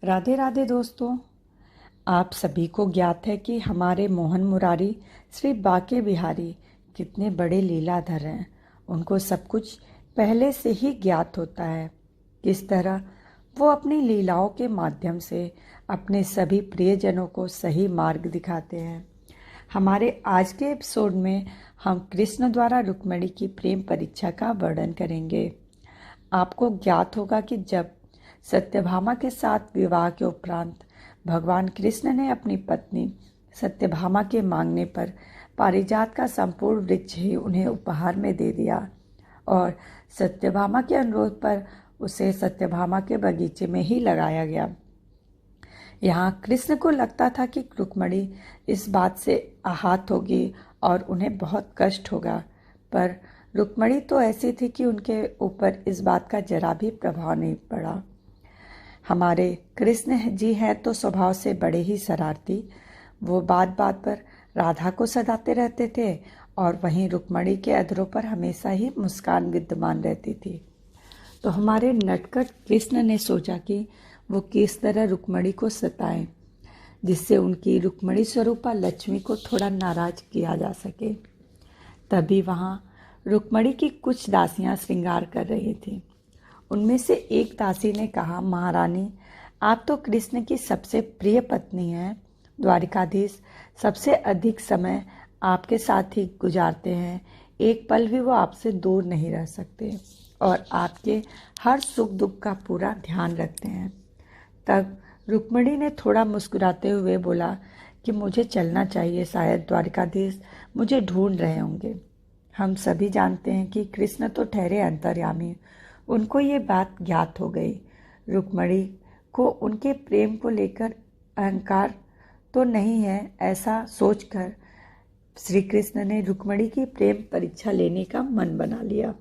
राधे राधे दोस्तों। आप सभी को ज्ञात है कि हमारे मोहन मुरारी श्री बांके बिहारी कितने बड़े लीलाधर हैं। उनको सब कुछ पहले से ही ज्ञात होता है। किस तरह वो अपनी लीलाओं के माध्यम से अपने सभी प्रियजनों को सही मार्ग दिखाते हैं। हमारे आज के एपिसोड में हम कृष्ण द्वारा रुक्मिणी की प्रेम परीक्षा का वर्णन करेंगे। आपको ज्ञात होगा कि जब सत्यभामा के साथ विवाह के उपरांत भगवान कृष्ण ने अपनी पत्नी सत्यभामा के मांगने पर पारिजात का संपूर्ण वृक्ष ही उन्हें उपहार में दे दिया और सत्यभामा के अनुरोध पर उसे सत्यभामा के बगीचे में ही लगाया गया। यहाँ कृष्ण को लगता था कि रुक्मिणी इस बात से आहत होगी और उन्हें बहुत कष्ट होगा, पर रुक्मिणी तो ऐसी थी कि उनके ऊपर इस बात का जरा भी प्रभाव नहीं पड़ा। हमारे कृष्ण जी हैं तो स्वभाव से बड़े ही शरारती। वो बात बात पर राधा को सताते रहते थे और वहीं रुक्मिणी के अधरों पर हमेशा ही मुस्कान विद्यमान रहती थी। तो हमारे नटखट कृष्ण ने सोचा कि वो किस तरह रुक्मिणी को सताएं जिससे उनकी रुक्मिणी स्वरूपा लक्ष्मी को थोड़ा नाराज किया जा सके। तभी वहाँ रुक्मिणी की कुछ दासियां श्रृंगार कर रही थीं। उनमें से एक दासी ने कहा, महारानी, आप तो कृष्ण की सबसे प्रिय पत्नी हैं। द्वारिकाधीश सबसे अधिक समय आपके साथ ही गुजारते हैं। एक पल भी वो आपसे दूर नहीं रह सकते और आपके हर सुख दुख का पूरा ध्यान रखते हैं। तब रुक्मिणी ने थोड़ा मुस्कुराते हुए बोला कि मुझे चलना चाहिए, शायद द्वारिकाधीश मुझे ढूंढ रहे होंगे। हम सभी जानते हैं कि कृष्ण तो ठहरे अंतर्यामी। उनको ये बात ज्ञात हो गई। रुक्मिणी को उनके प्रेम को लेकर अहंकार तो नहीं है, ऐसा सोचकर श्री कृष्ण ने रुक्मिणी की प्रेम परीक्षा लेने का मन बना लिया।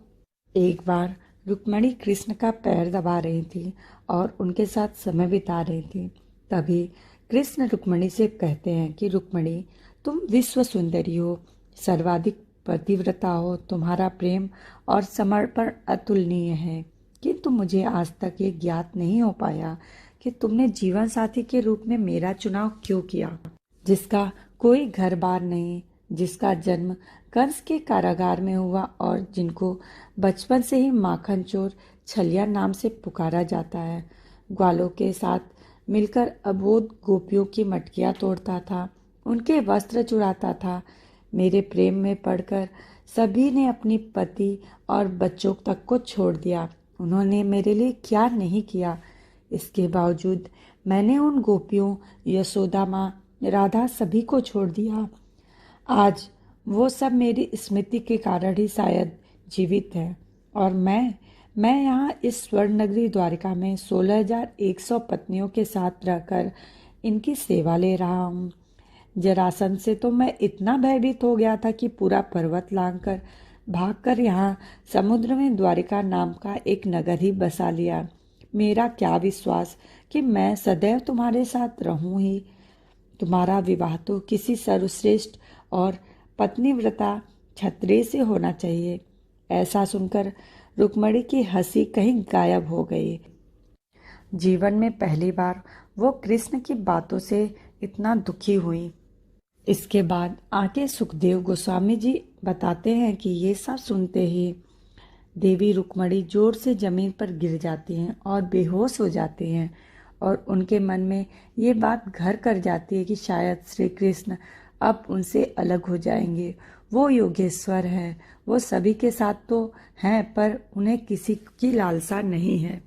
एक बार रुक्मिणी कृष्ण का पैर दबा रही थी और उनके साथ समय बिता रही थी। तभी कृष्ण रुक्मिणी से कहते हैं कि रुक्मिणी, तुम विश्व सुंदरी हो, सर्वाधिक पतिव्रता हो, तुम्हारा प्रेम और समर्पण अतुलनीय है, किंतु मुझे आज तक ये ज्ञात नहीं हो पाया कि तुमने जीवन साथी के रूप में मेरा चुनाव क्यों किया, जिसका कोई घर बार नहीं, जिसका जन्म कंस के कारागार में हुआ और जिनको बचपन से ही माखन चोर छलिया नाम से पुकारा जाता है। ग्वालों के साथ मिलकर अबोध गोपियों की मटकियां तोड़ता था, उनके वस्त्र चुराता था। मेरे प्रेम में पड़कर सभी ने अपनी पति और बच्चों तक को छोड़ दिया। उन्होंने मेरे लिए क्या नहीं किया। इसके बावजूद मैंने उन गोपियों, यशोदा माँ, राधा सभी को छोड़ दिया। आज वो सब मेरी स्मृति के कारण ही शायद जीवित है और मैं यहाँ इस स्वर्ण नगरी द्वारिका में 16,100 पत्नियों के साथ रहकर इनकी सेवा ले रहा हूँ। जरासंध से तो मैं इतना भयभीत हो गया था कि पूरा पर्वत लांघकर भागकर यहाँ समुद्र में द्वारिका नाम का एक नगर ही बसा लिया। मेरा क्या विश्वास कि मैं सदैव तुम्हारे साथ रहूं ही। तुम्हारा विवाह तो किसी सर्वश्रेष्ठ और पत्नीव्रता क्षत्रिय से होना चाहिए। ऐसा सुनकर रुक्मिणी की हंसी कहीं गायब हो गई। जीवन में पहली बार वो कृष्ण की बातों से इतना दुखी हुई। इसके बाद आगे सुखदेव गोस्वामी जी बताते हैं कि ये सब सुनते ही देवी रुक्मिणी जोर से जमीन पर गिर जाती हैं और बेहोश हो जाती हैं और उनके मन में ये बात घर कर जाती है कि शायद श्री कृष्ण अब उनसे अलग हो जाएंगे। वो योगेश्वर हैं, वो सभी के साथ तो हैं पर उन्हें किसी की लालसा नहीं है।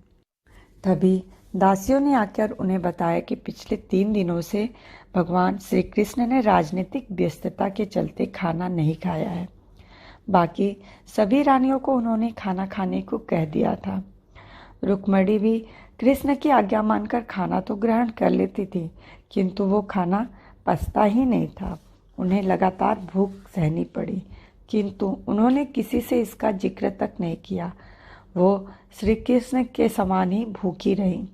तभी दासियों ने आकर उन्हें बताया कि पिछले 3 दिनों से भगवान श्री कृष्ण ने राजनीतिक व्यस्तता के चलते खाना नहीं खाया है। बाकी सभी रानियों को उन्होंने खाना खाने को कह दिया था। रुक्मिणी भी कृष्ण की आज्ञा मानकर खाना तो ग्रहण कर लेती थी, किंतु वो खाना पचता ही नहीं था। उन्हें लगातार भूख सहनी पड़ी, किंतु उन्होंने किसी से इसका जिक्र तक नहीं किया। वो श्री कृष्ण के समान ही भूखी रही।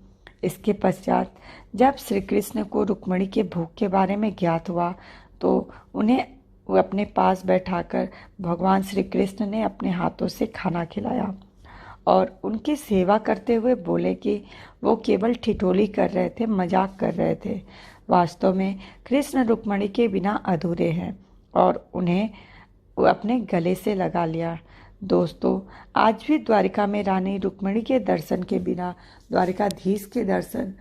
इसके पश्चात जब श्री कृष्ण को रुक्मिणी के भूख के बारे में ज्ञात हुआ तो उन्हें अपने पास बैठाकर भगवान श्री कृष्ण ने अपने हाथों से खाना खिलाया और उनकी सेवा करते हुए बोले कि वो केवल ठिठोली कर रहे थे, मजाक कर रहे थे। वास्तव में कृष्ण रुक्मिणी के बिना अधूरे हैं और उन्हें अपने गले से लगा लिया। दोस्तों, आज भी द्वारिका में रानी रुक्मिणी के दर्शन के बिना द्वारिकाधीश के दर्शन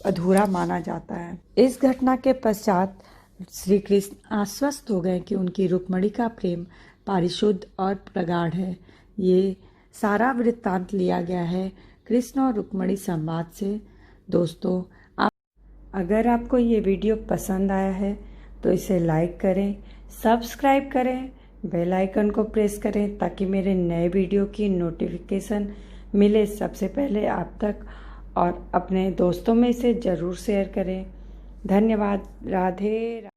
अधूरा माना जाता है। इस घटना के पश्चात श्री कृष्ण आश्वस्त हो गए कि उनकी रुक्मिणी का प्रेम पारिशुद्ध और प्रगाढ़ है। ये सारा वृत्तांत लिया गया है कृष्ण और रुक्मिणी संवाद से। दोस्तों, अगर आपको ये वीडियो पसंद आया है तो इसे लाइक करें, सब्सक्राइब करें, बेल आइकन को प्रेस करें ताकि मेरे नए वीडियो की नोटिफिकेशन मिले सबसे पहले आप तक, और अपने दोस्तों में इसे ज़रूर शेयर करें। धन्यवाद। राधे।